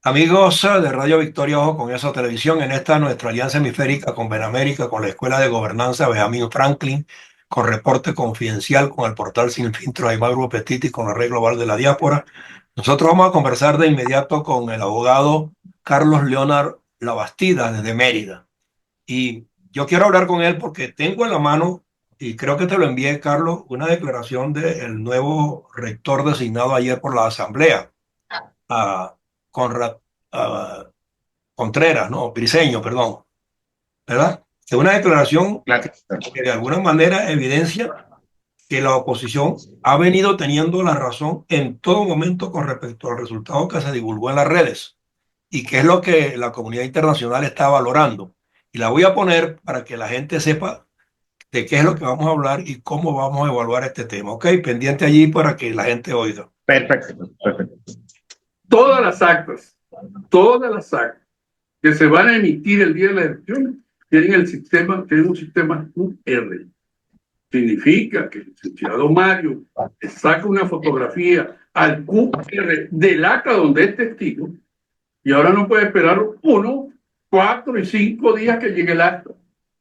Amigos de Radio Victoria, ojo con eso, televisión, en esta nuestra alianza hemisférica con Benamérica, con la Escuela de Gobernanza Benjamin Franklin, con Reporte Confidencial, con el portal Sin Filtro de Aymar Petit y con la Red Global de la Diáspora. Nosotros vamos a conversar de inmediato con el abogado Carlos Leonard Labastida desde Mérida. Y yo quiero hablar con él porque tengo en la mano, y creo que te lo envié, Carlos, una declaración del nuevo rector designado ayer por la Asamblea, a Conrad Contreras, no, Briceño, perdón, ¿verdad? Es una declaración Claro. que de alguna manera evidencia que la oposición ha venido teniendo la razón en todo momento con respecto al resultado que se divulgó en las redes y que es lo que la comunidad internacional está valorando. Y la voy a poner para que la gente sepa de qué es lo que vamos a hablar y cómo vamos a evaluar este tema. ¿Ok? Pendiente allí para que la gente oiga. Perfecto, perfecto. Todas las actas, todas las actas que se van a emitir el día de la elección tienen un sistema QR. Significa que el licenciado Mario le saca una fotografía al QR del acta donde es testigo y ahora no puede esperar 1, 4 y 5 días que llegue el acta.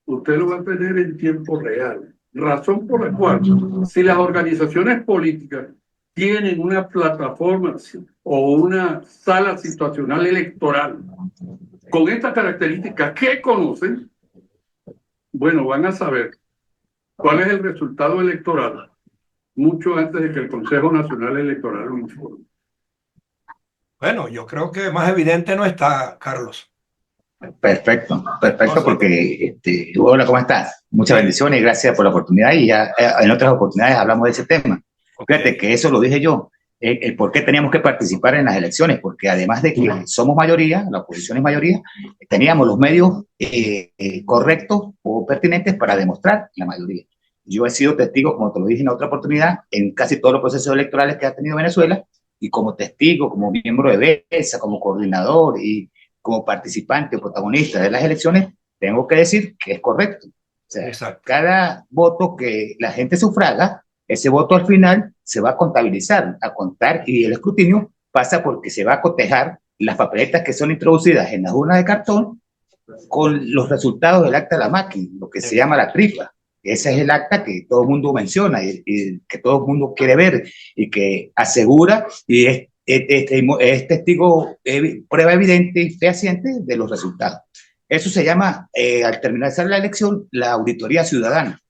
Usted lo va a tener en tiempo real. Razón por la cual, si las organizaciones políticas tienen una plataforma o una sala situacional electoral con estas características que conocen, bueno, van a saber cuál es el resultado electoral mucho antes de que el Consejo Nacional Electoral lo informe. Bueno, yo creo que más evidente no está, Carlos. Perfecto, perfecto, Entonces, porque, hola, ¿cómo estás? Muchas bien, bendiciones y gracias por la oportunidad y ya en otras oportunidades hablamos de ese tema. ok. Fíjate que eso lo dije yo, el por qué teníamos que participar en las elecciones, porque además de que somos mayoría, la oposición es mayoría, teníamos los medios correctos o pertinentes para demostrar la mayoría. Yo he sido testigo, como te lo dije en otra oportunidad, en casi todos los procesos electorales que ha tenido Venezuela, y como testigo, como miembro de BESA, como coordinador y como participante o protagonista de las elecciones, tengo que decir que es correcto. O sea, Exacto. cada voto que la gente sufraga, ese voto al final se va a contabilizar, a contar, y el escrutinio pasa porque se va a cotejar las papeletas que son introducidas en las urnas de cartón con los resultados del acta de la máquina, lo que se llama la tripa. Ese es el acta que todo el mundo menciona y que todo el mundo quiere ver y que asegura y es testigo, prueba evidente y fehaciente de los resultados. Eso se llama, al terminar la elección, la auditoría ciudadana,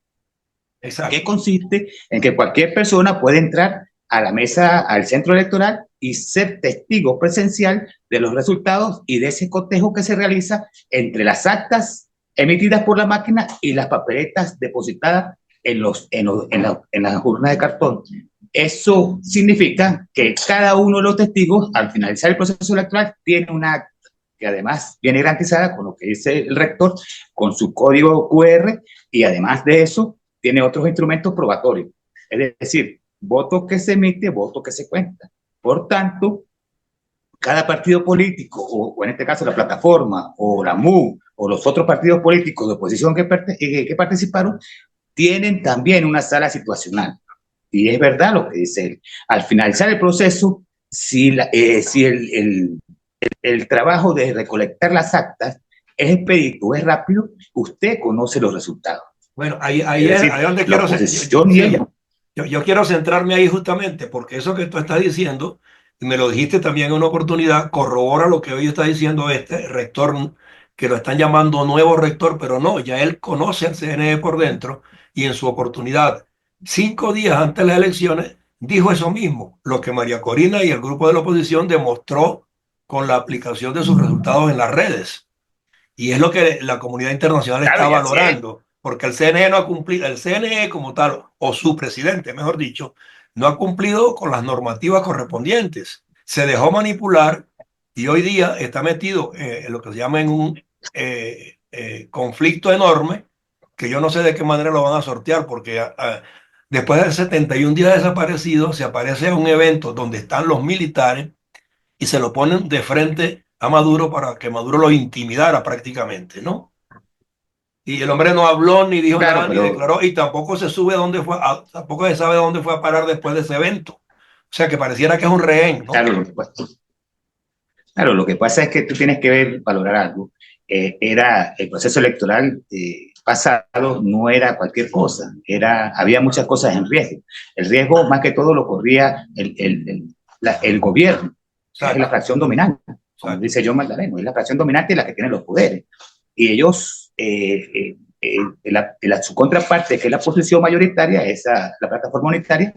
que Exacto. consiste en que cualquier persona puede entrar a la mesa, al centro electoral y ser testigo presencial de los resultados y de ese cotejo que se realiza entre las actas emitidas por la máquina y las papeletas depositadas en las urnas de cartón. Eso significa que cada uno de los testigos, al finalizar el proceso electoral, tiene una acta que además viene garantizada con lo que dice el rector, con su código QR, y además de eso, tiene otros instrumentos probatorios. Es decir, voto que se emite, voto que se cuenta. Por tanto, cada partido político, o en este caso la plataforma, o la MU, o los otros partidos políticos de oposición que participaron, tienen también una sala situacional. Y es verdad lo que dice él. Al finalizar el proceso, si el trabajo de recolectar las actas es expedito, es rápido, usted conoce los resultados. Bueno, ahí Es es decir, ahí donde la quiero, oposición y sí, ella. yo quiero centrarme ahí justamente, porque eso que tú estás diciendo, y me lo dijiste también en una oportunidad, corrobora lo que hoy está diciendo este rector, que lo están llamando nuevo rector, pero no, ya él conoce al CNE por dentro y en su oportunidad, 5 días antes de las elecciones, dijo eso mismo, lo que María Corina y el grupo de la oposición demostró con la aplicación de sus resultados en las redes. Y es lo que la comunidad internacional Claro, está y así es. valorando, porque el CNE no ha cumplido, el CNE como tal, o su presidente, mejor dicho, no ha cumplido con las normativas correspondientes. Se dejó manipular y hoy día está metido en lo que se llama en un conflicto enorme, que yo no sé de qué manera lo van a sortear, porque después de 71 días desaparecido, se aparece en un evento donde están los militares y se lo ponen de frente a Maduro para que Maduro lo intimidara prácticamente, ¿no? Y el hombre no habló ni dijo Claro, nada ni pero declaró y tampoco se sube dónde fue, tampoco se sabe dónde fue a parar después de ese evento. O sea que pareciera que es un rehén, ¿no? claro, lo que pasa. Claro, lo que pasa es que tú tienes que ver, valorar algo. Era el proceso electoral pasado, no era cualquier cosa, había muchas cosas en riesgo. El riesgo más que todo lo corría el gobierno, que es la Exacto, fracción dominante, como exacto. dice John Magdaleno, es la fracción dominante la que tiene los poderes. Y ellos, su contraparte, que es la posición mayoritaria, la plataforma unitaria,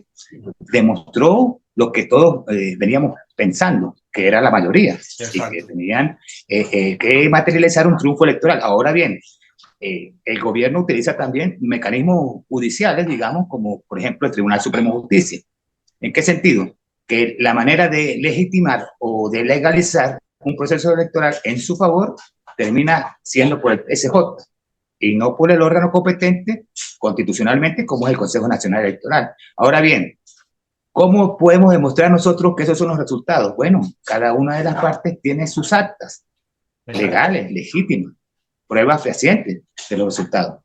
demostró lo que todos veníamos pensando, que era la mayoría, y que Exacto. tenían que materializar un triunfo electoral. Ahora bien, el gobierno utiliza también mecanismos judiciales, digamos, como por ejemplo el Tribunal Supremo de Justicia. ¿En qué sentido? Que la manera de legitimar o de legalizar un proceso electoral en su favor termina siendo por el SJ y no por el órgano competente constitucionalmente como es el Consejo Nacional Electoral. Ahora bien, ¿cómo podemos demostrar nosotros que esos son los resultados? Bueno, cada una de las partes tiene sus actas Exacto. legales, legítimas, pruebas fehacientes de los resultados.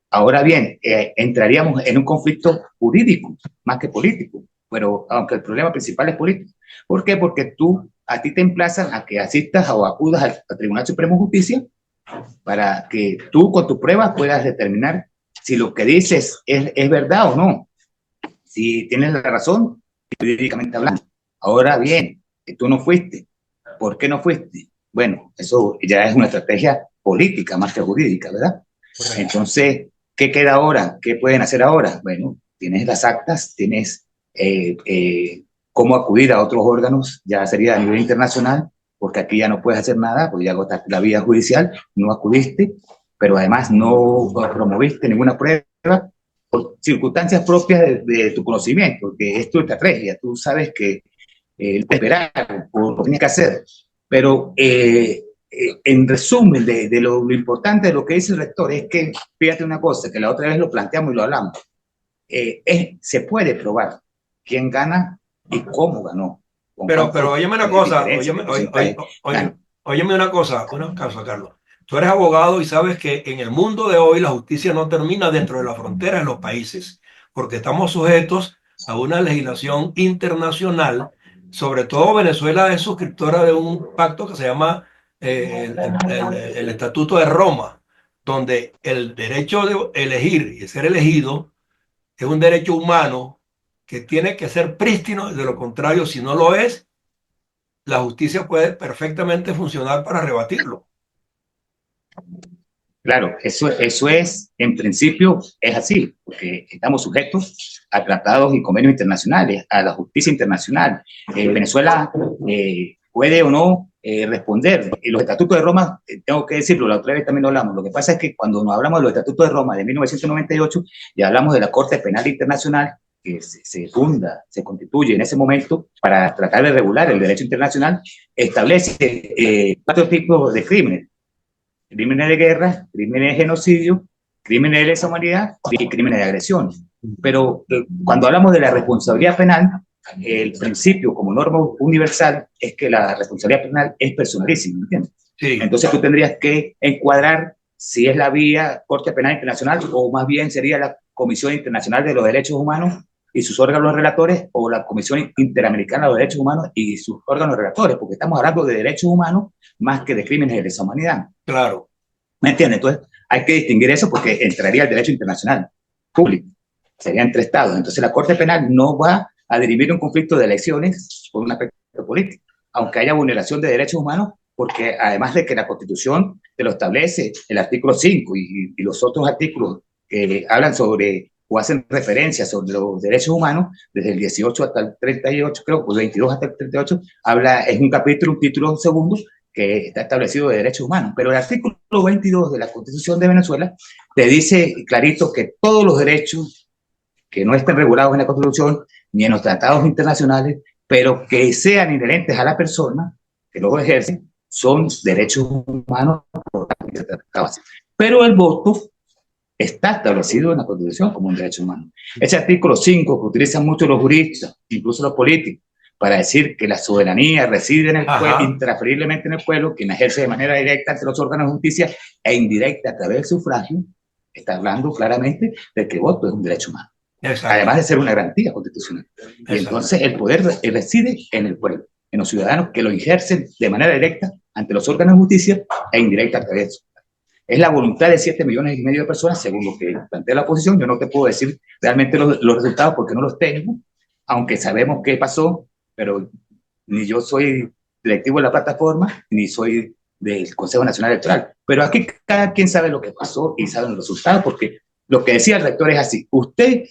Ahora bien, entraríamos en un conflicto jurídico más que político, pero aunque el problema principal es político. ¿Por qué? Porque a ti te emplazan a que asistas o acudas al Tribunal Supremo de Justicia para que tú con tus pruebas puedas determinar si lo que dices es verdad o no, si tienes la razón, jurídicamente hablando. Ahora bien, que tú no fuiste, ¿por qué no fuiste? Bueno, eso ya es una estrategia política más que jurídica, ¿verdad? Correcto. Entonces, ¿qué queda ahora? ¿Qué pueden hacer ahora? Bueno, tienes las actas, tienes cómo acudir a otros órganos, ya sería a nivel internacional, porque aquí ya no puedes hacer nada, porque ya agotaste la vía judicial, no acudiste, pero además no promoviste ninguna prueba, por circunstancias propias de tu conocimiento, porque es tu estrategia, tú sabes que esperar por lo que tienes que hacer, pero en resumen de lo importante de lo que dice el rector es que, fíjate una cosa, que la otra vez lo planteamos y lo hablamos, se puede probar quién gana y cómo ganó, con Pero cuánto óyeme una cosa, diferencia, qué porcentaje gana. óyeme una cosa, Carlos. Tú eres abogado y sabes que en el mundo de hoy la justicia no termina dentro de las fronteras de los países, porque estamos sujetos a una legislación internacional. Sobre todo Venezuela es suscriptora de un pacto que se llama el Estatuto de Roma, donde el derecho de elegir y ser elegido es un derecho humano que tiene que ser prístino, de lo contrario, si no lo es, la justicia puede perfectamente funcionar para rebatirlo. Claro, eso es, en principio, es así, porque estamos sujetos a tratados y convenios internacionales, a la justicia internacional. Venezuela puede o no responder. Y los estatutos de Roma, tengo que decirlo, la otra vez también lo hablamos. Lo que pasa es que cuando nos hablamos de los estatutos de Roma de 1998, ya hablamos de la Corte Penal Internacional, que se funda, se constituye en ese momento para tratar de regular el derecho internacional, establece 4 tipos de crímenes: crímenes de guerra, crímenes de genocidio, crímenes de lesa humanidad y crímenes de agresión. Pero cuando hablamos de la responsabilidad penal, el principio como norma universal es que la responsabilidad penal es personalísima, ¿entiendes? Sí, Entonces tú tendrías que encuadrar si es la vía Corte Penal Internacional o más bien sería la Comisión Internacional de los Derechos Humanos y sus órganos relatores, o la Comisión Interamericana de los Derechos Humanos y sus órganos relatores, porque estamos hablando de derechos humanos más que de crímenes de lesa humanidad. claro. ¿Me entiendes? Entonces, hay que distinguir eso porque entraría el derecho internacional público. Sería entre estados. Entonces, la Corte Penal no va a dirimir un conflicto de elecciones por un aspecto político, aunque haya vulneración de derechos humanos, porque además de que la Constitución te lo establece, el artículo 5 y los otros artículos que hablan sobre o hacen referencia sobre los derechos humanos, desde el 18 hasta el 38, creo, pues 22 hasta el 38, es un capítulo, un título segundo, que está establecido de derechos humanos. Pero el artículo 22 de la Constitución de Venezuela te dice clarito que todos los derechos que no estén regulados en la Constitución ni en los tratados internacionales, pero que sean inherentes a la persona que los ejerce, son derechos humanos. Pero el voto está establecido en la Constitución como un derecho humano. Ese artículo 5 que utilizan mucho los juristas, incluso los políticos, para decir que la soberanía reside en el pueblo, intransferiblemente en el pueblo, quien ejerce de manera directa ante los órganos de justicia e indirecta a través del sufragio, está hablando claramente de que el voto es un derecho humano. Exacto. Además de ser una garantía constitucional. Y entonces el poder reside en el pueblo. en los ciudadanos que lo ejercen de manera directa ante los órganos de justicia e indirecta a través de eso. Es la voluntad de 7,5 millones de personas, según lo que plantea la oposición. Yo no te puedo decir realmente los resultados porque no los tengo, aunque sabemos qué pasó, pero ni yo soy directivo de la plataforma, ni soy del Consejo Nacional Electoral. Pero aquí cada quien sabe lo que pasó y sabe los resultados, porque lo que decía el rector es así: usted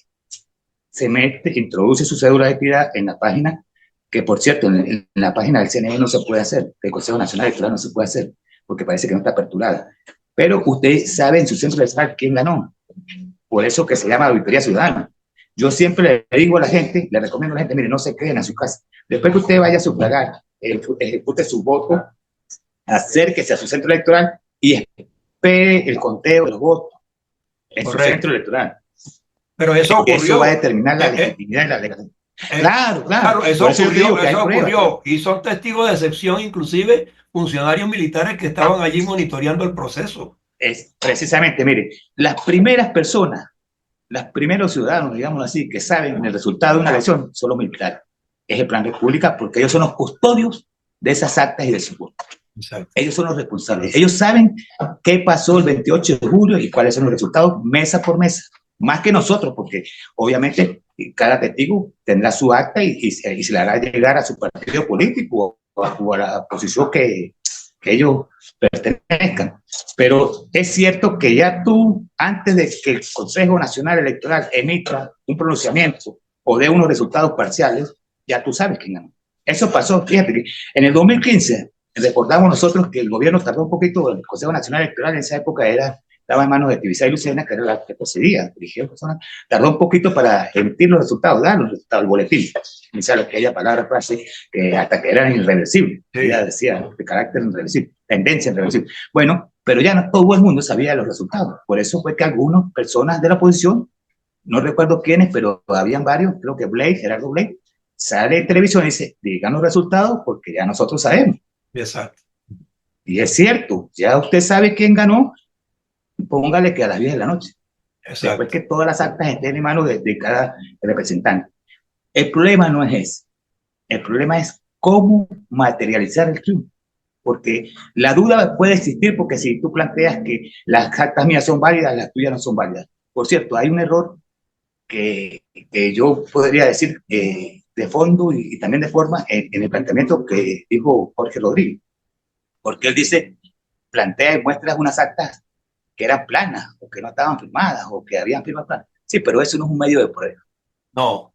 se mete, introduce su cédula de identidad en la página, que por cierto, en la página del CNE no se puede hacer, del Consejo Nacional Electoral no se puede hacer, porque parece que no está aperturada. Pero usted sabe en su centro electoral quién ganó. Por eso que se llama auditoría ciudadana. Yo siempre le digo a la gente, le recomiendo a la gente, mire, no se queden a su casa. Después que usted vaya a sufragar, ejecute su voto, acérquese a su centro electoral y espere el conteo de los votos en su centro electoral. Pero eso ocurrió. Eso va a determinar la legitimidad y la legalidad. Claro, eso ocurrió. Y son testigos de excepción, inclusive funcionarios militares que estaban allí monitoreando el proceso. Es precisamente, mire, las primeras personas, los primeros ciudadanos, digamos así, que saben el resultado de una elección son los militares. Es el Plan República, porque ellos son los custodios de esas actas y de su voto. Ellos son los responsables. Ellos saben qué pasó el 28 de julio y cuáles son los resultados mesa por mesa. Más que nosotros, porque obviamente cada testigo tendrá su acta y se le hará llegar a su partido político o a la posición que ellos pertenezcan. Pero es cierto que ya tú, antes de que el Consejo Nacional Electoral emita un pronunciamiento o dé unos resultados parciales, ya tú sabes quién ganó. Eso pasó, fíjate que en el 2015, recordamos nosotros que el gobierno tardó un poquito, el Consejo Nacional Electoral en esa época estaba en manos de Tibisay y Lucena, que era la que procedía, dirigía el personal, tardó un poquito para emitir los resultados, dar los resultados, el boletín. Inicial, aquella palabra, frase, que hasta que eran irreversibles, ya decía, de carácter irreversible, tendencia irreversible. Bueno, pero ya no todo el mundo sabía los resultados. Por eso fue que algunas personas de la oposición, no recuerdo quiénes, pero habían varios, creo que Gerardo Blake, sale en televisión y dice, digan los resultados porque ya nosotros sabemos. Exacto. Y es cierto, ya usted sabe quién ganó, póngale que a las 10 de la noche. Exacto. Después que todas las actas estén en manos de cada representante. El problema no es ese. El problema es cómo materializar el triunfo. Porque la duda puede existir porque si tú planteas que las actas mías son válidas, las tuyas no son válidas. Por cierto, hay un error que yo podría decir de fondo y también de forma en el planteamiento que dijo Jorge Rodríguez. Porque él dice, plantea y muestra unas actas que eran planas, o que no estaban firmadas, o que habían firmas planas. Sí, pero eso no es un medio de prueba. No.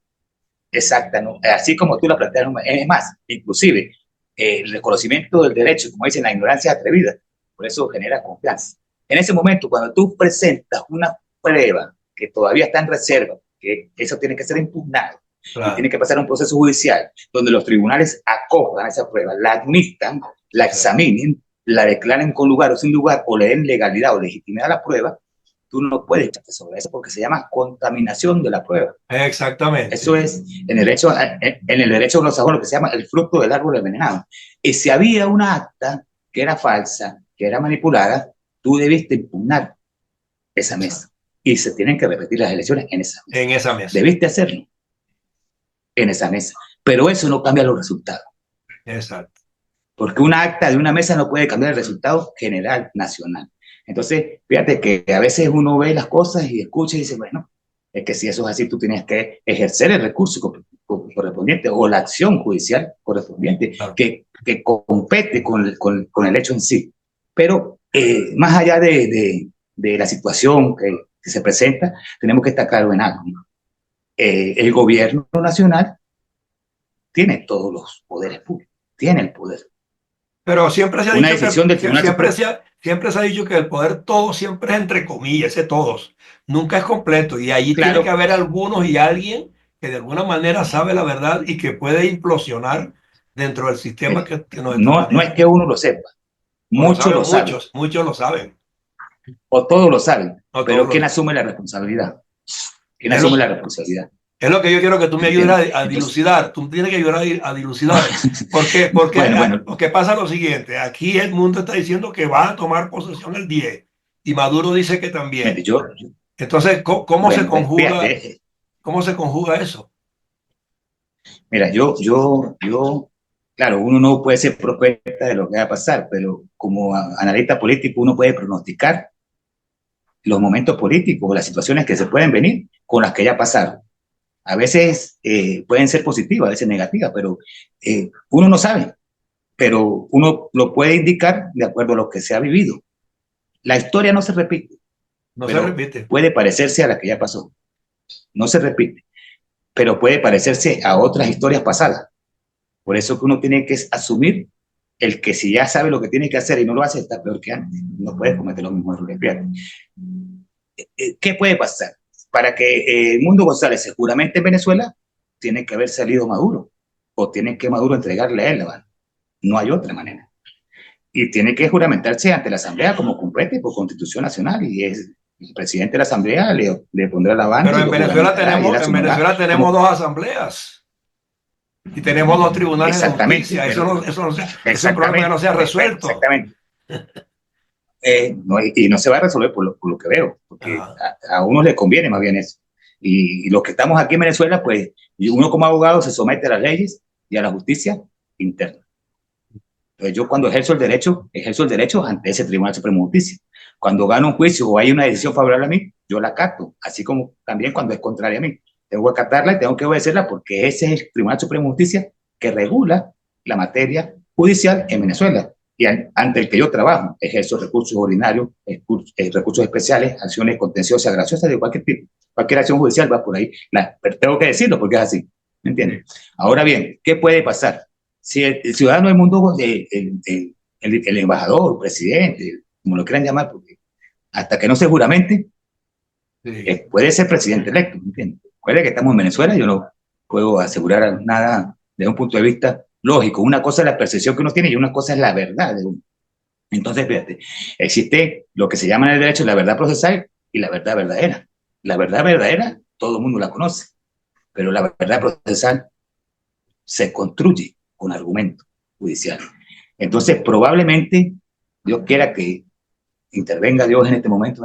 Exacta, no. Así como tú la planteas, es más, inclusive, el reconocimiento del derecho, como dicen, la ignorancia atrevida, por eso genera confianza. En ese momento, cuando tú presentas una prueba que todavía está en reserva, que eso tiene que ser impugnado, claro, y tiene que pasar un proceso judicial, donde los tribunales acojan esa prueba, la admitan, la examinen, la declaren con lugar o sin lugar, o le den legalidad o legitimidad a la prueba, tú no puedes echarte sobre eso porque se llama contaminación de la prueba. Exactamente. Eso es en el derecho anglosajón lo que se llama el fruto del árbol envenenado. Y si había una acta que era falsa, que era manipulada, tú debiste impugnar esa mesa. Y se tienen que repetir las elecciones en esa mesa. En esa mesa. Debiste hacerlo en esa mesa. Pero eso no cambia los resultados. Exacto. Porque una acta de una mesa no puede cambiar el resultado general nacional. Entonces, fíjate que a veces uno ve las cosas y escucha y dice, bueno, es que si eso es así, tú tienes que ejercer el recurso correspondiente o la acción judicial correspondiente, claro, que compete con el hecho en sí. Pero más allá de la situación que se presenta, tenemos que estar claro en algo, ¿no? El gobierno nacional tiene todos los poderes públicos, tiene el poder. Pero siempre se ha una dicho decisión del Tribunal siempre se ha dicho que el poder todo siempre es entre comillas, ese todos. Nunca es completo. Y allí claro, tiene que haber algunos y alguien que de alguna manera sabe la verdad y que puede implosionar dentro del sistema que nos está manejando. No es que uno lo sepa. Muchos lo saben. Muchos lo saben. O todos lo saben. No, pero ¿quién asume la responsabilidad? ¿Quién asume la responsabilidad? Es lo que yo quiero que tú me ayudes a dilucidar. Tú tienes que ayudar a dilucidar. Porque lo que pasa es lo siguiente. Aquí el mundo está diciendo que va a tomar posesión el 10. Y Maduro dice que también. Entonces, ¿cómo se conjuga eso? Mira, yo Claro, uno no puede ser profeta de lo que va a pasar, pero como analista político uno puede pronosticar los momentos políticos o las situaciones que se pueden venir con las que ya pasaron. A veces pueden ser positivas, a veces negativas, pero uno no sabe, pero uno lo puede indicar de acuerdo a lo que se ha vivido. La historia no se repite, No se pero repite. puede parecerse a la que ya pasó. No se repite, pero puede parecerse a otras historias pasadas. Por eso que uno tiene que asumir el que si ya sabe lo que tiene que hacer y no lo hace, está peor que antes. No puede cometer los mismos errores. ¿Qué puede pasar? Para que Mundo González se juramente en Venezuela, tiene que haber salido Maduro, o tiene que Maduro entregarle a él la mano. No hay otra manera. Y tiene que juramentarse ante la Asamblea como compete por Constitución Nacional, y es el presidente de la Asamblea le pondrá la banda Pero y lo juramentará y él En asumirá Venezuela tenemos como... dos asambleas y tenemos dos tribunales de Exactamente, justicia. pero Eso es un problema que no se ha resuelto. exactamente. No, y no se va a resolver por lo que veo, porque Ajá. a uno le conviene más bien eso. Y los que estamos aquí en Venezuela, pues uno como abogado se somete a las leyes y a la justicia interna. Entonces yo cuando ejerzo el derecho ante ese Tribunal Supremo de Justicia. Cuando gano un juicio o hay una decisión favorable a mí, yo la acato, así como también cuando es contraria a mí. Tengo que acatarla y tengo que obedecerla porque ese es el Tribunal Supremo de Justicia que regula la materia judicial en Venezuela y ante el que yo trabajo. Ejerzo recursos ordinarios, recursos especiales, acciones contenciosas, graciosas de cualquier tipo. Cualquier acción judicial va por ahí. Pero tengo que decirlo porque es así. ¿Me entiendes? Ahora bien, ¿qué puede pasar? Si el ciudadano del mundo, el embajador, presidente, como lo quieran llamar, porque hasta que no se juramente, Sí. puede ser presidente electo, ¿me entiendes? Recuerde que estamos en Venezuela, yo no puedo asegurar nada desde un punto de vista lógico. Una cosa es la percepción que uno tiene y una cosa es la verdad de uno. Entonces, fíjate, existe lo que se llama en el derecho la verdad procesal y la verdad verdadera. La verdad verdadera, todo el mundo la conoce, pero la verdad procesal se construye con argumentos judiciales. Entonces, probablemente, Dios quiera que intervenga Dios en este momento,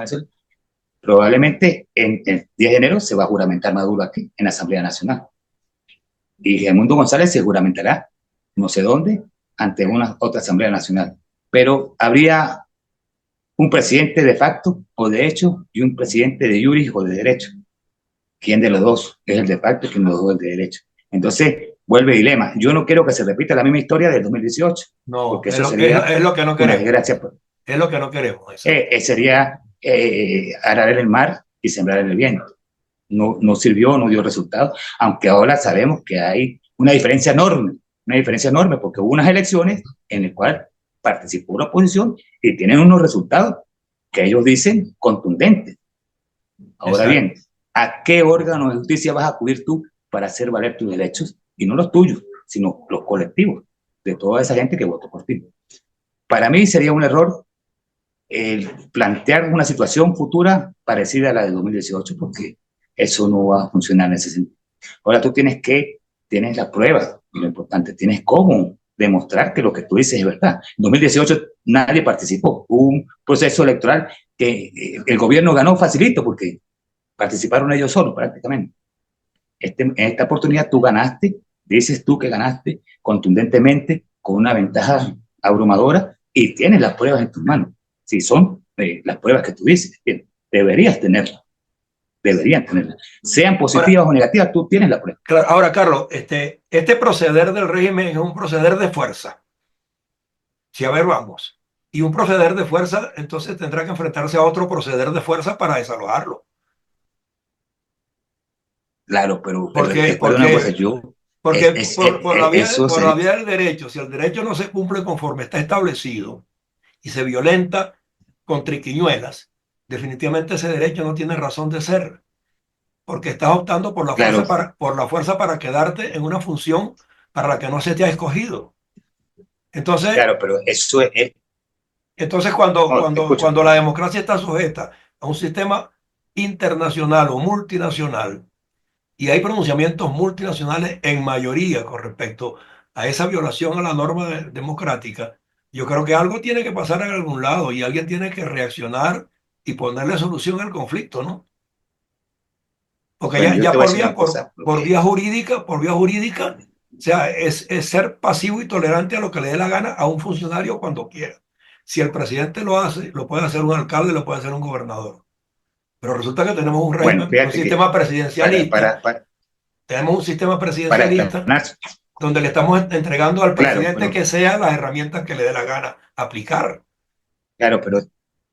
probablemente en el 10 de enero se va a juramentar Maduro aquí, en la Asamblea Nacional. Y Edmundo González se juramentará, no sé dónde, ante una otra Asamblea Nacional. Pero habría un presidente de facto o de hecho y un presidente de juris o de derecho. ¿Quién de los dos es el de facto y quién de los dos es el de derecho? Entonces, vuelve el dilema. Yo no quiero que se repita la misma historia del 2018, No, porque eso sería es lo que no una queremos. desgracia. Es lo que no queremos. Exacto. Sería arar en el mar y sembrar en el viento. No, no sirvió, no dio resultado, aunque ahora sabemos que hay una diferencia enorme, porque hubo unas elecciones en las cuales participó la oposición y tienen unos resultados que ellos dicen contundentes. Ahora Exacto. bien, ¿a qué órgano de justicia vas a acudir tú para hacer valer tus derechos? Y no los tuyos, sino los colectivos de toda esa gente que votó por ti. Para mí sería un error el plantear una situación futura parecida a la de 2018, porque eso no va a funcionar en ese sentido. Ahora tú tienes la prueba, y lo importante, tienes cómo demostrar que lo que tú dices es verdad. En 2018 nadie participó, hubo un proceso electoral que el gobierno ganó facilito porque participaron ellos solos prácticamente. En esta oportunidad tú ganaste, dices tú que ganaste contundentemente, con una ventaja abrumadora y tienes las pruebas en tus manos. Si son las pruebas que tú dices, deberías tenerlas, deberían tenerlas. Sean positivas Ahora, o negativas, tú tienes la prueba. ahora, Carlos, este proceder del régimen es un proceder de fuerza. Si a ver, vamos. Y un proceder de fuerza, entonces tendrá que enfrentarse a otro proceder de fuerza para desalojarlo. Claro, pero Porque, recuerda una cosa, eso por la sería, vía del derecho, si el derecho no se cumple conforme está establecido y se violenta con triquiñuelas, definitivamente ese derecho no tiene razón de ser, porque estás optando claro, por la fuerza para quedarte en una función para la que no se te ha escogido. Entonces, claro, pero eso entonces no, escucha, cuando la democracia está sujeta a un sistema internacional o multinacional, y hay pronunciamientos multinacionales en mayoría con respecto a esa violación a la norma democrática, yo creo que algo tiene que pasar en algún lado y alguien tiene que reaccionar y ponerle solución al conflicto, ¿no? Porque bueno, yo ya te voy a decir una cosa, por porque vía jurídica, O sea, es ser pasivo y tolerante a lo que le dé la gana a un funcionario cuando quiera. Si el presidente lo hace, lo puede hacer un alcalde, lo puede hacer un gobernador. Pero resulta que tenemos un Bueno, régimen, un fíjate que sistema para, presidencialista, para, para, tenemos un sistema para presidencialista aclarar, donde le estamos entregando al claro, presidente que sea las herramientas que le dé la gana aplicar. pero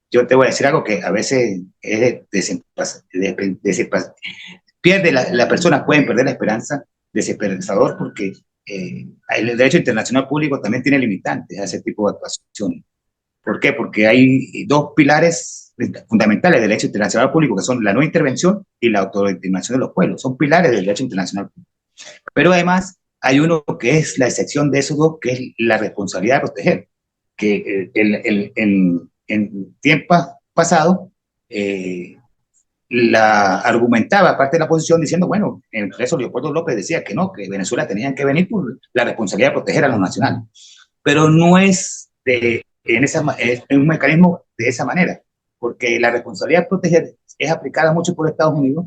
yo te voy a decir algo que a veces es pierde la persona, pueden perder la esperanza, desesperanzador, porque el derecho internacional público también tiene limitantes a ese tipo de actuaciones. ¿Por qué? Porque hay dos pilares fundamentales del derecho internacional público, que son la no intervención y la autodeterminación de los pueblos. Son pilares del derecho internacional público. Pero además hay uno que es la excepción de esos dos, que es la responsabilidad de proteger, que en tiempos pasados la argumentaba parte de la oposición diciendo, bueno, en el caso Leopoldo López decía que no, que Venezuela tenían que venir por la responsabilidad de proteger a los nacionales. Pero no es, es un mecanismo de esa manera, porque la responsabilidad de proteger es aplicada mucho por Estados Unidos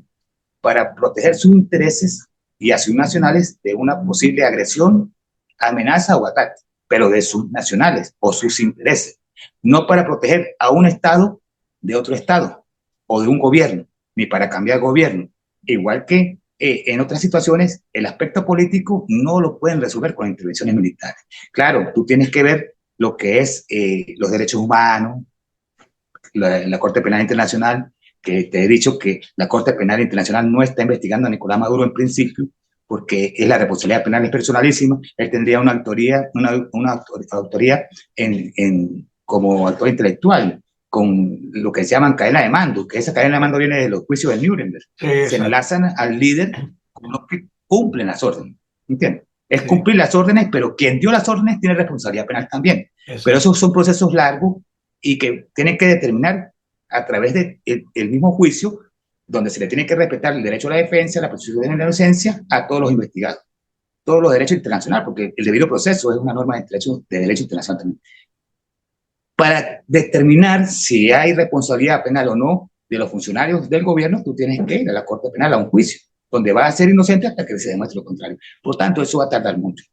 para proteger sus intereses y a sus nacionales de una posible agresión, amenaza o ataque, pero de sus nacionales o sus intereses, no para proteger a un Estado de otro Estado o de un gobierno, ni para cambiar gobierno. Igual que en otras situaciones, el aspecto político no lo pueden resolver con intervenciones militares. Claro, tú tienes que ver lo que es los derechos humanos, la Corte Penal Internacional, que te he dicho que la Corte Penal Internacional no está investigando a Nicolás Maduro en principio, porque es la responsabilidad penal es personalísima. Él tendría una autoría como actor intelectual, con lo que se llaman cadena de mando, que esa cadena de mando viene de los juicios de Nuremberg. Sí, Se exacto. enlazan al líder con los que cumplen las órdenes. ¿Entiendes? Es Sí, cumplir las órdenes, pero quien dio las órdenes tiene responsabilidad penal también. Pero exacto. esos son procesos largos y que tienen que determinar a través del mismo juicio, donde se le tiene que respetar el derecho a la defensa, la presunción de la inocencia a todos los investigados, todos los derechos internacionales, porque el debido proceso es una norma de derecho internacional también. Para determinar si hay responsabilidad penal o no de los funcionarios del gobierno, tú tienes que ir a la Corte Penal a un juicio, donde va a ser inocente hasta que se demuestre lo contrario. Por tanto, eso va a tardar mucho,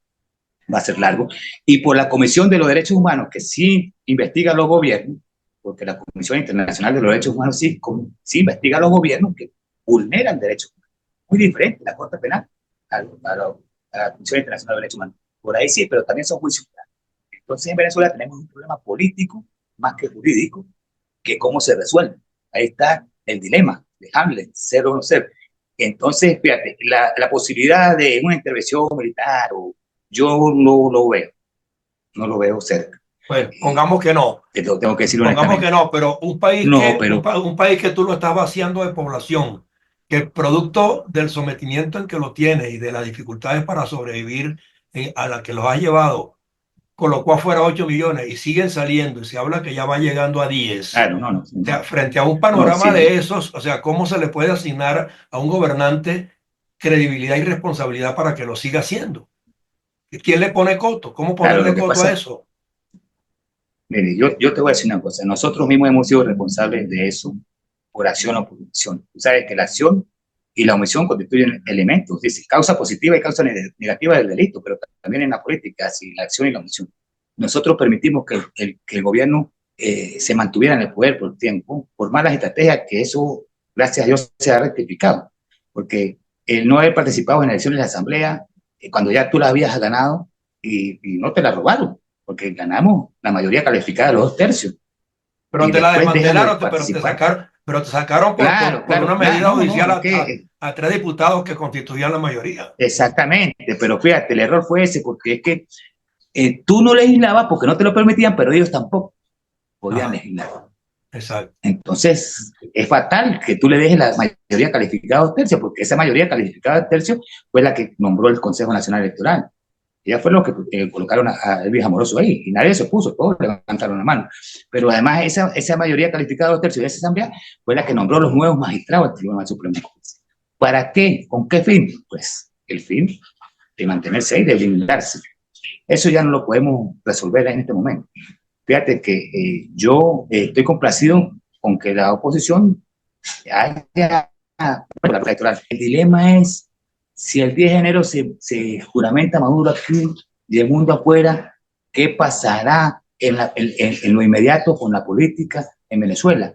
va a ser largo. Y por la Comisión de los Derechos Humanos, que sí investiga a los gobiernos, porque la Comisión Internacional de los Derechos Humanos sí investiga a los gobiernos que vulneran derechos humanos. Muy diferente la Corte Penal a la Comisión Internacional de Derechos Humanos. Por ahí sí, pero también son juicios. Entonces en Venezuela tenemos un problema político más que jurídico, que cómo se resuelve. Ahí está el dilema de Hamlet, ser o no ser. Entonces, fíjate, la posibilidad de una intervención militar, yo no lo veo, no lo veo cerca. Pues pongamos que no. Te lo tengo que decir Pongamos que honestamente. no, pero No, pero un país que tú lo estás vaciando de población, que producto del sometimiento en que lo tiene y de las dificultades para sobrevivir a la que los ha llevado, colocó afuera 8 millones y siguen saliendo y se habla que ya va llegando a 10. claro, O sea, no, frente a un no, panorama sí, de esos, o sea, ¿cómo se le puede asignar a un gobernante credibilidad y responsabilidad para que lo siga haciendo? ¿Quién le pone coto? ¿Cómo claro, lo ponerle que coto a pasa, eso? mire, yo te voy a decir una cosa, nosotros mismos hemos sido responsables de eso por acción o por omisión. Tú sabes que la acción y la omisión constituyen elementos, dice, causa positiva y causa negativa del delito, pero también en la política, así, la acción y la omisión. Nosotros permitimos que el gobierno se mantuviera en el poder por tiempo, por malas estrategias, que eso, gracias a Dios, se ha rectificado, porque el no haber participado en elecciones de la Asamblea, cuando ya tú la habías ganado y no te la robaron, porque ganamos la mayoría calificada de los 2 tercios, Pero y te la después dejas de desmantelaron, participar. pero te sacaron Claro, por una claro, claro, medida no, no, judicial es que a 3 diputados que constituían la mayoría. exactamente, pero fíjate, el error fue ese, porque es que tú no legislabas porque no te lo permitían, pero ellos tampoco podían Ajá, legislar. exacto. Entonces, es fatal que tú le dejes la mayoría calificada a 2 tercios, porque esa mayoría calificada a 2 tercios fue la que nombró el Consejo Nacional Electoral. Ella fue lo que colocaron a Elvis Amoroso ahí, y nadie se opuso, todos levantaron la mano. Pero además, esa mayoría calificada a 2 tercios de esa asamblea fue la que nombró los nuevos magistrados del Tribunal Supremo. ¿Para qué? ¿Con qué fin? Pues el fin de mantenerse ahí, de blindarse. Eso ya no lo podemos resolver en este momento. Fíjate que yo estoy complacido con que la oposición haya la electoral. El dilema es Si el 10 de enero se juramenta Maduro aquí y el mundo afuera, ¿qué pasará en lo inmediato con la política en Venezuela?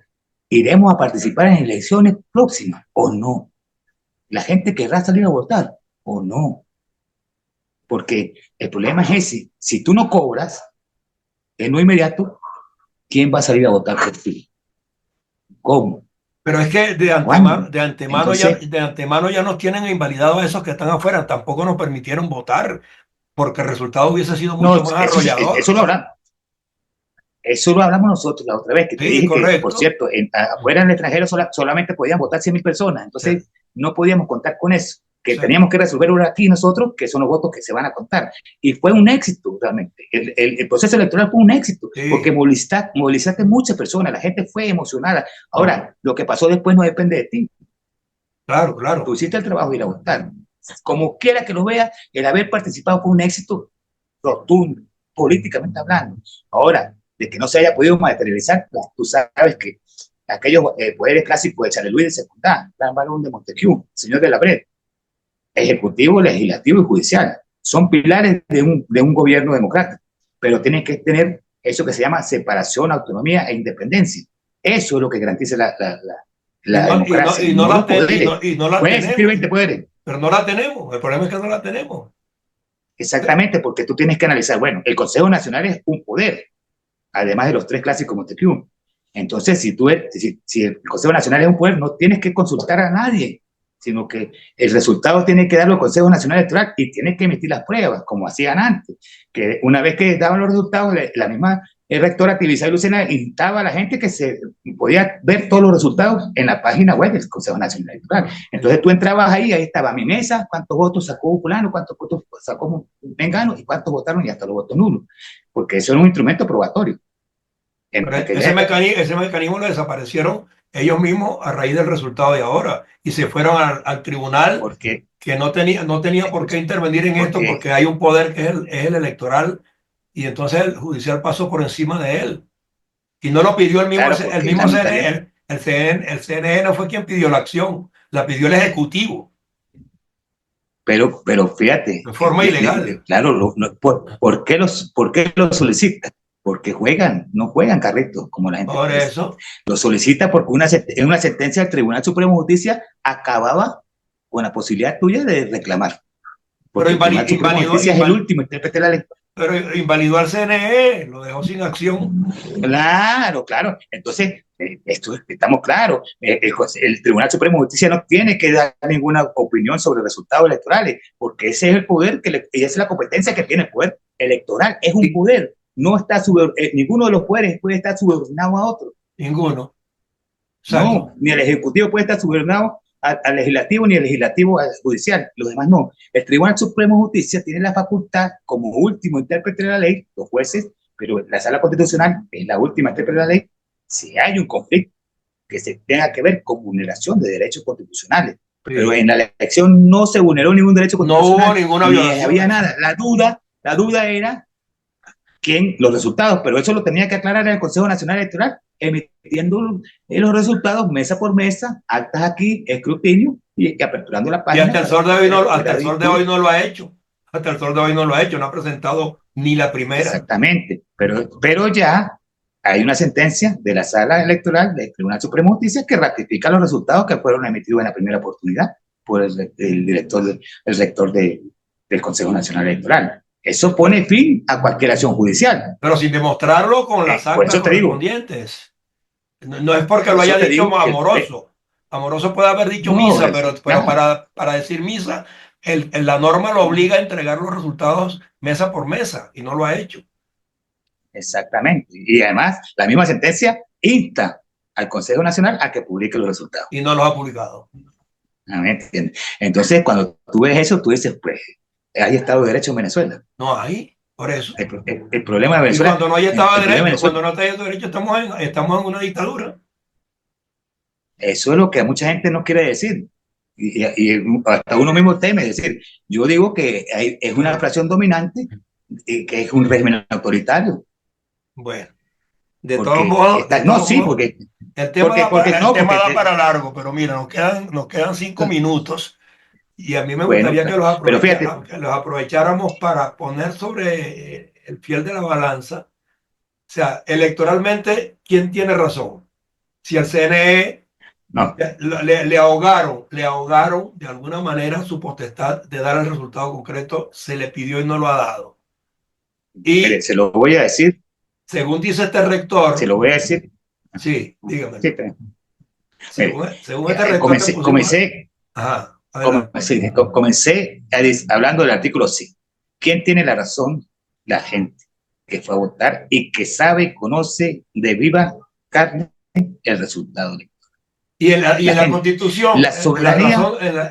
¿Iremos a participar en elecciones próximas o no? ¿La gente querrá salir a votar o no? Porque el problema es ese. Si tú no cobras en lo inmediato, ¿quién va a salir a votar por ti? ¿Cómo? Pero es que ¿Cuándo? Entonces, de antemano ya nos tienen invalidados a esos que están afuera. Tampoco nos permitieron votar porque el resultado hubiese sido no, mucho más arrollador. eso lo hablamos. Eso lo hablamos nosotros la otra vez, que te Sí, dije que, por correcto. cierto, afuera en el extranjero solamente podían votar 100.000 personas. Sí, Entonces, no podíamos contar con eso. Que sí, teníamos que resolverlo aquí nosotros, que son los votos que se van a contar. Y fue un éxito realmente. El proceso electoral fue un éxito, porque sí, movilizaste muchas personas, la gente fue emocionada. Ahora, lo que pasó después no depende de ti. claro, Tú claro. hiciste el trabajo de ir a votar. Como quiera que lo veas, el haber participado fue un éxito rotundo, políticamente hablando. Ahora, de que no se haya podido materializar, pues, tú sabes que aquellos poderes clásicos de Charles Louis de Secundá, Gran Barón de Montesquieu, señor de la Bret, ejecutivo, legislativo y judicial, son pilares de un gobierno democrático, pero tienen que tener eso que se llama separación, autonomía e independencia. Eso es lo que garantiza la democracia, no los poderes. Y no la Pueden existir tenemos, 20 poderes, pero no la tenemos. El problema es que no la tenemos. exactamente, porque tú tienes que analizar, bueno, el Consejo Nacional es un poder, además de los tres clásicos Montesquieu. Entonces, si el Consejo Nacional es un poder, no tienes que consultar a nadie, sino que el resultado tiene que darlo el Consejo Nacional Electoral y tiene que emitir las pruebas, como hacían antes, que una vez que daban los resultados, la misma rectora Tibisay Lucena instaba a la gente que se podía ver todos los resultados en la página web del Consejo Nacional Electoral. Entonces tú entrabas ahí estaba mi mesa, cuántos votos sacó fulano, cuántos votos sacó Mengano y cuántos votaron y hasta los votos nulos, porque eso es un instrumento probatorio. Pero En ese mecanismo lo desaparecieron ellos mismos a raíz del resultado de ahora y se fueron al tribunal porque, que no tenía por qué intervenir en esto porque, porque hay un poder que es el electoral y entonces el judicial pasó por encima de él. Y no lo pidió claro, el porque mismo CNN, lamentablemente, el CNN no fue quien pidió la acción, la pidió el Ejecutivo, pero fíjate, de forma ilegal. claro, ¿por qué los solicita? Porque no juegan carritos, como la gente Por piensa. eso, Lo solicita porque en una sentencia del Tribunal Supremo de Justicia acababa con la posibilidad tuya de reclamar. pero Porque el Tribunal Supremo de Justicia es el último intérprete de la ley. pero invalidó al CNE, lo dejó sin acción. Claro, claro. Entonces, estamos claros. El Tribunal Supremo de Justicia no tiene que dar ninguna opinión sobre resultados electorales, porque ese es el poder, esa es la competencia que tiene el poder electoral. Es un poder. No está ninguno de los poderes puede estar subordinado a otro. Ninguno. No, Exacto. ni el Ejecutivo puede estar subordinado al Legislativo, ni el Legislativo al Judicial. Los demás no. El Tribunal Supremo de Justicia tiene la facultad, como último intérprete de la ley, los jueces, pero la Sala Constitucional es la última intérprete de la ley, si hay un conflicto que se tenga que ver con vulneración de derechos constitucionales. Pero Sí. en la elección no se vulneró ningún derecho No hubo constitucional, ninguna ni violación. había nada. La duda era los resultados, pero eso lo tenía que aclarar el Consejo Nacional Electoral, emitiendo los resultados mesa por mesa, actas aquí, escrutinio y aperturando la Y página hasta el para sol que de hoy no, cualquiera hasta pudiera el ir sol de hoy tú. no lo ha hecho. Hasta el sol de hoy no lo ha hecho, no ha presentado ni la primera. Exactamente, pero ya hay una sentencia de la Sala Electoral del Tribunal Supremo de Justicia que ratifica los resultados que fueron emitidos en la primera oportunidad por el rector del Consejo Nacional Electoral. Eso pone fin a cualquier acción judicial. Pero sin demostrarlo con las Por actas eso te digo, correspondientes. No es porque por lo haya eso te dicho digo que Amoroso. Amoroso puede haber dicho no, misa, pero claro, para decir misa, la norma lo obliga a entregar los resultados mesa por mesa y no lo ha hecho. exactamente. Y además, la misma sentencia insta al Consejo Nacional a que publique los resultados. Y no los ha publicado. ¿Me entiendes? Entonces, cuando tú ves eso, tú dices, pues, hay Estado de Derecho en Venezuela. No hay, por eso. El problema de Y Venezuela, cuando no hay Estado el de problema de Derecho, Venezuela, cuando no está Estado de Derecho, estamos en una dictadura. eso es lo que mucha gente no quiere decir. Y hasta uno mismo teme decir. Yo digo que es una fracción dominante que es un régimen autoritario. Bueno, de No, todos sí, modos, el porque tema da para largo, pero mira, nos quedan 5 minutos Y a mí me Bueno, gustaría pero fíjate, que los aprovecháramos para poner sobre el fiel de la balanza. O sea, electoralmente, ¿quién tiene razón? Si el CNE no, le ahogaron de alguna manera su potestad de dar el resultado concreto, se le pidió y no lo ha dado. mire, Y se lo voy a decir, según dice este se rector, lo voy a decir, sí, dígame, sí, pero, mire, según este rector que pusimos, ajá, adelante. comencé hablando del artículo 5. ¿Quién tiene la razón? La gente que fue a votar y que sabe y conoce de viva carne el resultado. Y La en la gente. Constitución, La soberanía,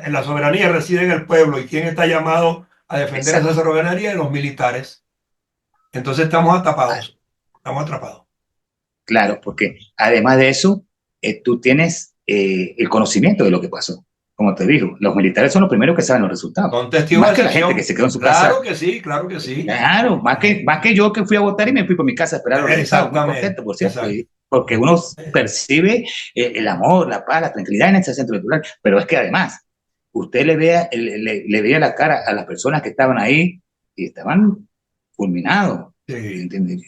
en la soberanía reside en el pueblo. ¿Y quién está llamado a defender esa exacto, soberanía? Los militares. Entonces estamos atrapados. Estamos atrapados. claro, porque además de eso, tú tienes el conocimiento de lo que pasó. Como te digo, los militares son los primeros que saben los resultados, Son testigos más de que la gente que excepción. se quedó en su Claro casa. que sí, claro que sí. Claro, más que yo que fui a votar y me fui por mi casa a esperar los resultados, muy Exactamente, contento, por cierto, exacto. porque uno percibe el amor, la paz, la tranquilidad en ese centro electoral, pero es que además, usted le veía la cara a las personas que estaban ahí y estaban fulminados. Sí, ¿Entiendes?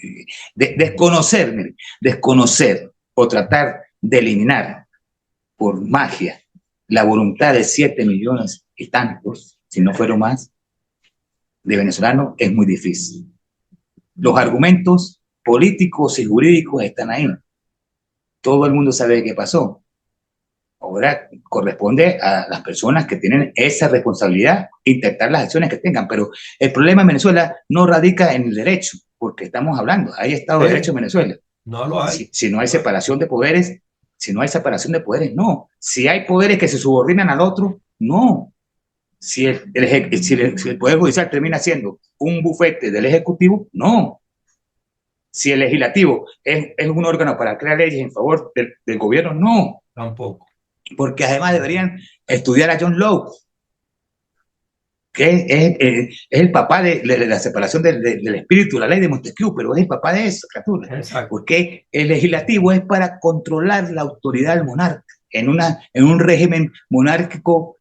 Desconocer, mire, desconocer o tratar de eliminar por magia la voluntad de 7 millones y tantos, si no fueron más, de venezolanos es muy difícil. Los argumentos políticos y jurídicos están ahí. Todo el mundo sabe qué pasó. Ahora corresponde a las personas que tienen esa responsabilidad intentar las acciones que tengan, pero el problema en Venezuela no radica en el derecho, porque estamos hablando, hay Estado de Derecho en Venezuela. no lo hay. Si no hay separación de poderes, si no hay separación de poderes, no. Si hay poderes que se subordinan al otro, no. Si el Poder Judicial termina siendo un bufete del Ejecutivo, no. Si el legislativo es un órgano para crear leyes en favor del gobierno, no. Tampoco. Porque además deberían estudiar a John Locke, que es el papá de la separación del espíritu, la ley de Montesquieu, pero es el papá de eso, criatura. Exacto. Porque el legislativo es para controlar la autoridad del monarca en un régimen monárquico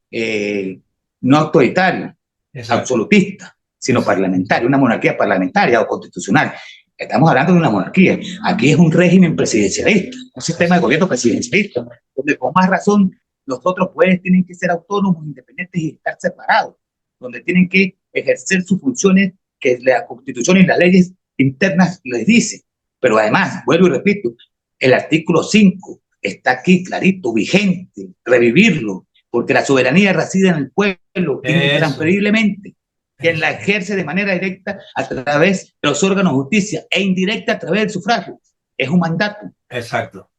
no autoritario, Exacto. absolutista, sino Exacto. parlamentario, una monarquía parlamentaria o constitucional. Estamos hablando de una monarquía. Aquí es un régimen presidencialista, un sistema de gobierno presidencialista, donde con más razón los otros poderes tienen que ser autónomos, independientes y estar separados, donde tienen que ejercer sus funciones que la Constitución y las leyes internas les dicen. Pero además, vuelvo y repito, el artículo 5 está aquí clarito, vigente, revivirlo, porque la soberanía reside en el pueblo, intransferiblemente, quien la ejerce de manera directa a través de los órganos de justicia e indirecta a través del sufragio. Es un mandato. Exacto.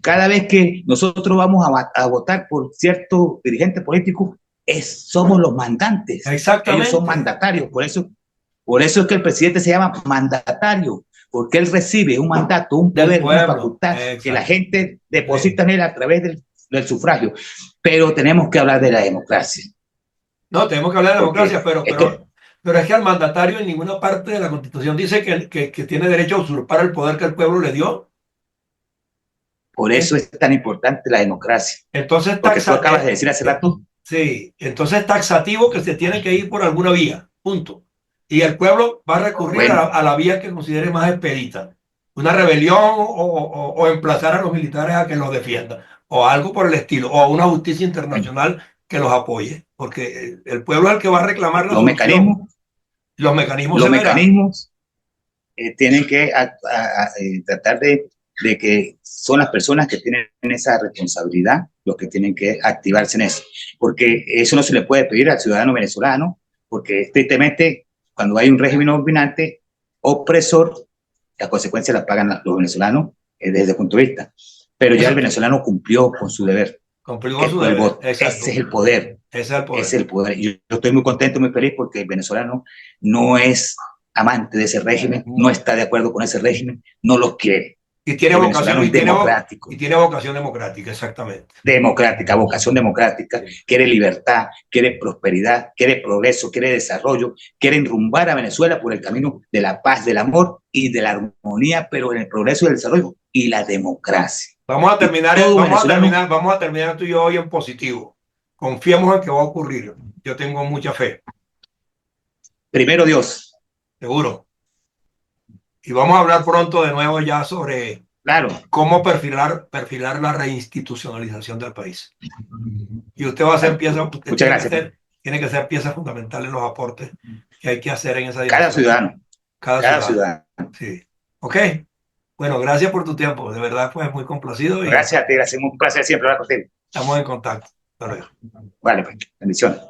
Cada vez que nosotros vamos a votar por cierto dirigente político, somos los mandantes. Exactamente. Ellos son mandatarios. Por eso es que el presidente se llama mandatario, porque él recibe un mandato, un poder, una facultad que la gente deposita en él a través del sufragio. Pero tenemos que hablar de la democracia. No, tenemos que hablar de democracia, pero es que al mandatario en ninguna parte de la Constitución dice que tiene derecho a usurpar el poder que el pueblo le dio. Por eso es tan importante la democracia. Entonces, porque tú acabas de decir hace rato. Sí, entonces es taxativo que se tiene que ir por alguna vía, punto. Y el pueblo va a recurrir a la vía que considere más expedita. Una rebelión o emplazar a los militares a que los defiendan, o algo por el estilo, o una justicia internacional que los apoye, porque el pueblo es el que va a reclamar la solución. Los mecanismos tienen que tratar de que son las personas que tienen esa responsabilidad los que tienen que activarse en eso, porque eso no se le puede pedir al ciudadano venezolano, porque estrictamente cuando hay un régimen dominante opresor, las consecuencias las pagan los venezolanos desde ese punto de vista, pero ya el venezolano cumplió con su deber. Ese es el poder. Ese es el poder. Yo estoy muy contento, muy feliz, porque el venezolano no es amante de ese régimen, no está de acuerdo con ese régimen, no lo quiere. Y tiene vocación democrática. Y tiene vocación democrática, exactamente. Democrática, vocación democrática, quiere libertad, quiere prosperidad, quiere progreso, quiere desarrollo, quiere enrumbar a Venezuela por el camino de la paz, del amor y de la armonía, pero en el progreso y el desarrollo y la democracia. Vamos a terminar tú y yo hoy en positivo. Confiemos en que va a ocurrir. Yo tengo mucha fe, Primero Dios. seguro. Y vamos a hablar pronto de nuevo ya sobre Claro. cómo perfilar la reinstitucionalización del país. Y usted va a ser pieza, usted Muchas gracias. tiene que ser pieza fundamental en los aportes que hay que hacer en esa Cada dirección. ciudadano. Cada Cada ciudadano. ciudadano. Sí. Ok. Bueno, gracias por tu tiempo. De verdad, pues muy complacido y Gracias a ti, gracias. Un placer siempre hablar contigo. estamos en contacto. Hasta luego. Vale, pues. Bendiciones.